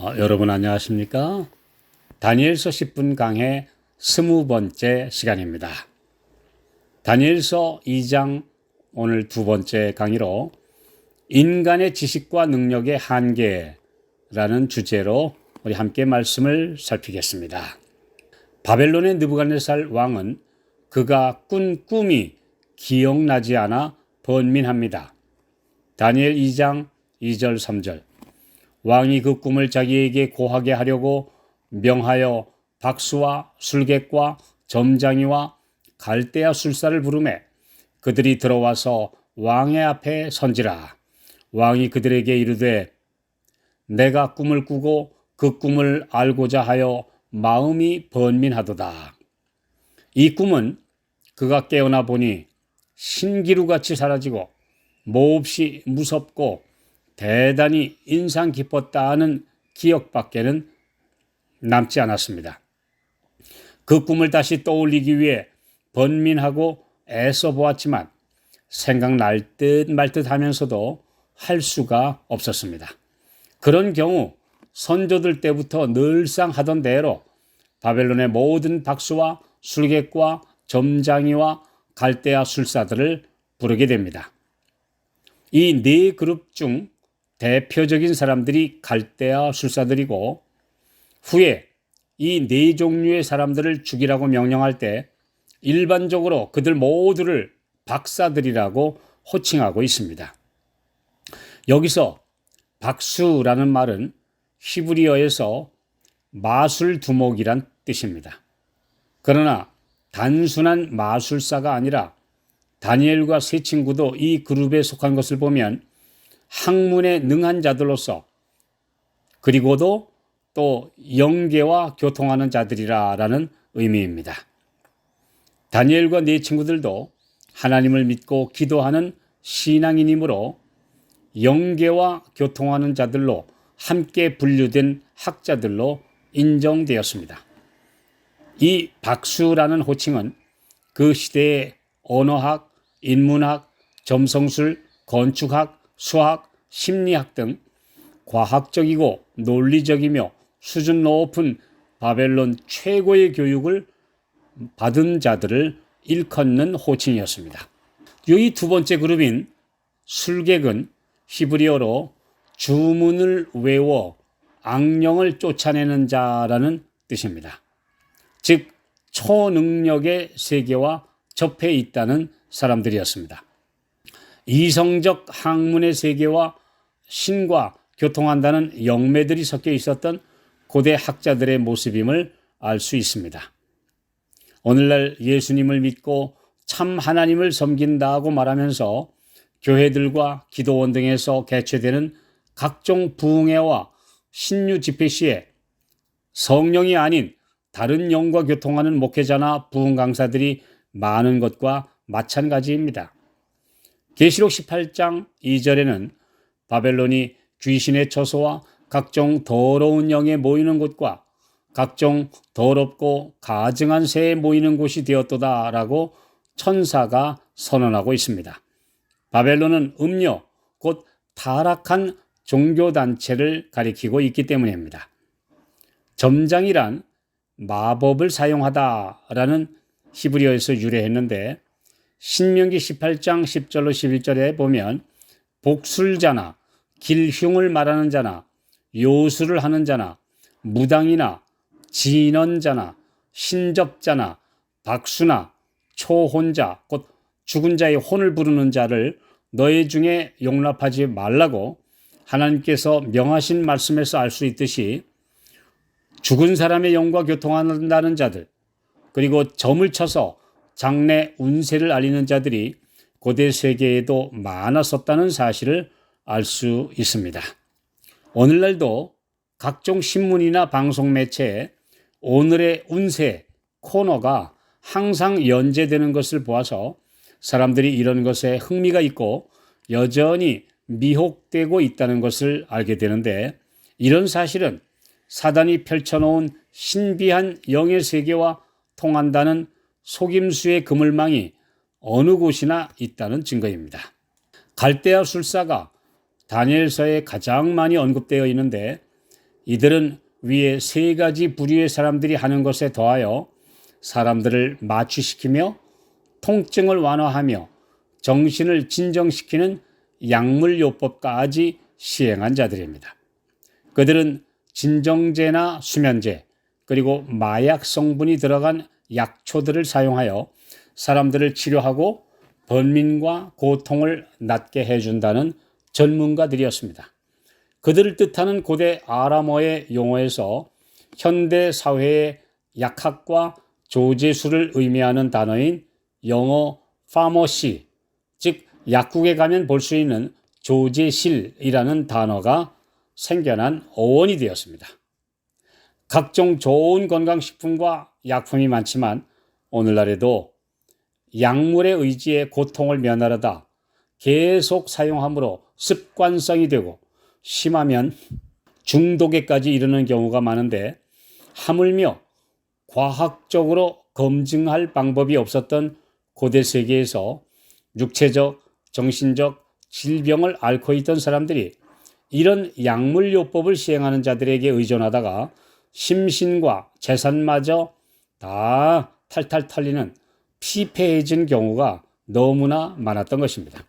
여러분 안녕하십니까? 다니엘서 10분 강해 20번째 시간입니다. 다니엘서 2장 오늘 두 번째 강의로 인간의 지식과 능력의 한계라는 주제로 우리 함께 말씀을 살피겠습니다. 바벨론의 느부갓네살 왕은 그가 꾼 꿈이 기억나지 않아 번민합니다. 다니엘 2장 2절 3절 왕이 그 꿈을 자기에게 고하게 하려고 명하여 박수와 술객과 점장이와 갈대아 술사를 부르매 그들이 들어와서 왕의 앞에 선지라. 왕이 그들에게 이르되 내가 꿈을 꾸고 그 꿈을 알고자 하여 마음이 번민하도다. 이 꿈은 그가 깨어나 보니 신기루같이 사라지고 몹시 무섭고 대단히 인상 깊었다는 기억밖에는 남지 않았습니다. 그 꿈을 다시 떠올리기 위해 번민하고 애써 보았지만 생각날 듯 말 듯 하면서도 할 수가 없었습니다. 그런 경우 선조들 때부터 늘상 하던 대로 바벨론의 모든 박수와 술객과 점장이와 갈대아 술사들을 부르게 됩니다. 이 네 그룹 중 대표적인 사람들이 갈대아 술사들이고 후에 이 네 종류의 사람들을 죽이라고 명령할 때 일반적으로 그들 모두를 박사들이라고 호칭하고 있습니다. 여기서 박수라는 말은 히브리어에서 마술 두목이란 뜻입니다. 그러나 단순한 마술사가 아니라 다니엘과 세 친구도 이 그룹에 속한 것을 보면 학문에 능한 자들로서 그리고도 또 영계와 교통하는 자들이라는 의미입니다. 다니엘과 네 친구들도 하나님을 믿고 기도하는 신앙인이므로 영계와 교통하는 자들로 함께 분류된 학자들로 인정되었습니다. 이 박수라는 호칭은 그 시대의 언어학, 인문학, 점성술, 건축학, 수학, 심리학 등 과학적이고 논리적이며 수준 높은 바벨론 최고의 교육을 받은 자들을 일컫는 호칭이었습니다. 이 두 번째 그룹인 술객은 히브리어로 주문을 외워 악령을 쫓아내는 자라는 뜻입니다. 즉 초능력의 세계와 접해 있다는 사람들이었습니다. 이성적 학문의 세계와 신과 교통한다는 영매들이 섞여 있었던 고대 학자들의 모습임을 알 수 있습니다. 오늘날 예수님을 믿고 참 하나님을 섬긴다고 말하면서 교회들과 기도원 등에서 개최되는 각종 부흥회와 신유 집회 시에 성령이 아닌 다른 영과 교통하는 목회자나 부흥 강사들이 많은 것과 마찬가지입니다. 계시록 18장 2절에는 바벨론이 귀신의 처소와 각종 더러운 영에 모이는 곳과 각종 더럽고 가증한 새에 모이는 곳이 되었도다라고 천사가 선언하고 있습니다. 바벨론은 음녀, 곧 타락한 종교단체를 가리키고 있기 때문입니다. 점장이란 마법을 사용하다라는 히브리어에서 유래했는데 신명기 18장 10절로 11절에 보면 복술자나 길흉을 말하는 자나 요술을 하는 자나 무당이나 진언자나 신접자나 박수나 초혼자 곧 죽은 자의 혼을 부르는 자를 너희 중에 용납하지 말라고 하나님께서 명하신 말씀에서 알 수 있듯이 죽은 사람의 영과 교통한다는 자들 그리고 점을 쳐서 장래 운세를 알리는 자들이 고대 세계에도 많았었다는 사실을 알 수 있습니다. 오늘날도 각종 신문이나 방송 매체에 오늘의 운세 코너가 항상 연재되는 것을 보아서 사람들이 이런 것에 흥미가 있고 여전히 미혹되고 있다는 것을 알게 되는데 이런 사실은 사단이 펼쳐놓은 신비한 영의 세계와 통한다는 속임수의 그물망이 어느 곳이나 있다는 증거입니다. 갈대아 술사가 다니엘서에 가장 많이 언급되어 있는데 이들은 위에 세 가지 부류의 사람들이 하는 것에 더하여 사람들을 마취시키며 통증을 완화하며 정신을 진정시키는 약물요법까지 시행한 자들입니다. 그들은 진정제나 수면제 그리고 마약 성분이 들어간 약초들을 사용하여 사람들을 치료하고 번민과 고통을 낫게 해준다는 전문가들이었습니다. 그들을 뜻하는 고대 아람어의 용어에서 현대 사회의 약학과 조제술을 의미하는 단어인 영어 파머시, 즉 약국에 가면 볼 수 있는 조제실이라는 단어가 생겨난 어원이 되었습니다. 각종 좋은 건강식품과 약품이 많지만 오늘날에도 약물의 의지에 고통을 면하려다 계속 사용함으로 습관성이 되고 심하면 중독에까지 이르는 경우가 많은데, 하물며 과학적으로 검증할 방법이 없었던 고대 세계에서 육체적, 정신적 질병을 앓고 있던 사람들이 이런 약물요법을 시행하는 자들에게 의존하다가 심신과 재산마저 다 탈탈 털리는 피폐해진 경우가 너무나 많았던 것입니다.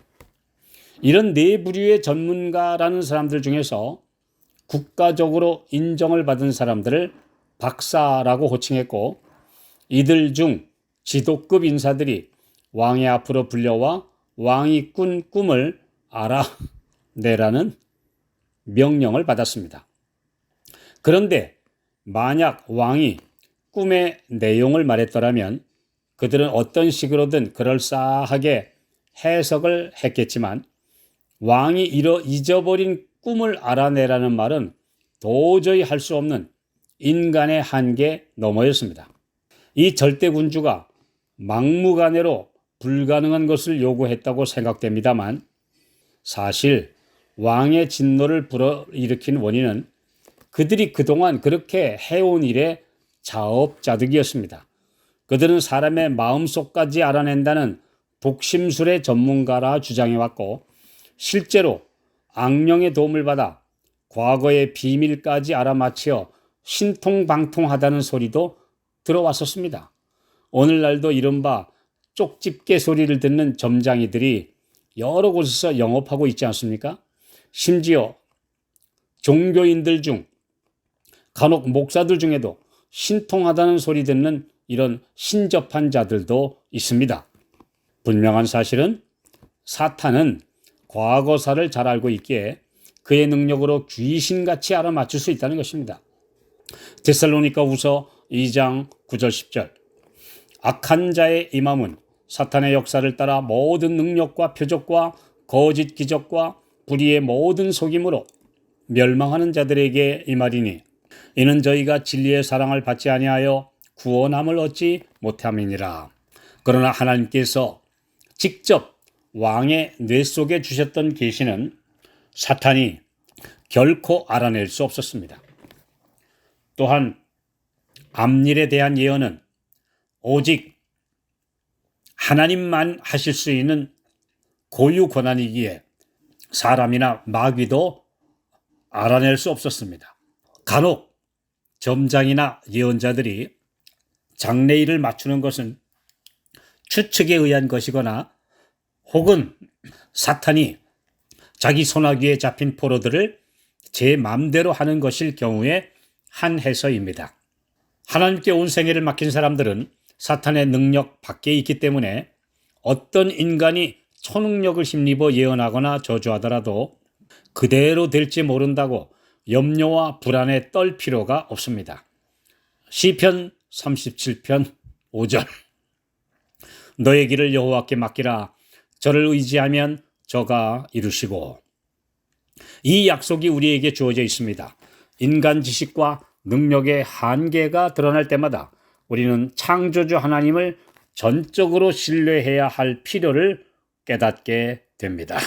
이런 네 부류의 전문가라는 사람들 중에서 국가적으로 인정을 받은 사람들을 박사라고 호칭했고, 이들 중 지도급 인사들이 왕의 앞으로 불려와 왕이 꾼 꿈을 알아내라는 명령을 받았습니다. 그런데 만약 왕이 꿈의 내용을 말했더라면 그들은 어떤 식으로든 그럴싸하게 해석을 했겠지만, 왕이 잊어버린 꿈을 알아내라는 말은 도저히 할 수 없는 인간의 한계 너머였습니다. 이 절대군주가 막무가내로 불가능한 것을 요구했다고 생각됩니다만, 사실 왕의 진노를 불어일으킨 원인은 그들이 그동안 그렇게 해온 일의 자업자득이었습니다. 그들은 사람의 마음속까지 알아낸다는 독심술의 전문가라 주장해왔고, 실제로 악령의 도움을 받아 과거의 비밀까지 알아맞혀 신통방통하다는 소리도 들어왔었습니다. 오늘날도 이른바 쪽집게 소리를 듣는 점장이들이 여러 곳에서 영업하고 있지 않습니까? 심지어 종교인들 중, 간혹 목사들 중에도 신통하다는 소리 듣는 이런 신접한 자들도 있습니다. 분명한 사실은 사탄은 과거사를 잘 알고 있기에 그의 능력으로 귀신같이 알아맞힐 수 있다는 것입니다. 데살로니가후서 2장 9절 10절. 악한 자의 임함은 사탄의 역사를 따라 모든 능력과 표적과 거짓 기적과 불의의 모든 속임으로 멸망하는 자들에게 임하리니, 이는 저희가 진리의 사랑을 받지 아니하여 구원함을 얻지 못함이니라. 그러나 하나님께서 직접 왕의 뇌 속에 주셨던 계시는 사탄이 결코 알아낼 수 없었습니다. 또한 앞일에 대한 예언은 오직 하나님만 하실 수 있는 고유 권한이기에 사람이나 마귀도 알아낼 수 없었습니다. 간혹 점장이나 예언자들이 장래일을 맞추는 것은 추측에 의한 것이거나 혹은 사탄이 자기 손아귀에 잡힌 포로들을 제 맘대로 하는 것일 경우에 한해서입니다. 하나님께 온 생애를 맡긴 사람들은 사탄의 능력 밖에 있기 때문에 어떤 인간이 초능력을 힘입어 예언하거나 저주하더라도 그대로 될지 모른다고 염려와 불안에 떨 필요가 없습니다. 시편 37편 5절. 너의 길을 여호와께 맡기라. 저를 의지하면 저가 이루시고. 이 약속이 우리에게 주어져 있습니다. 인간 지식과 능력의 한계가 드러날 때마다 우리는 창조주 하나님을 전적으로 신뢰해야 할 필요를 깨닫게 됩니다.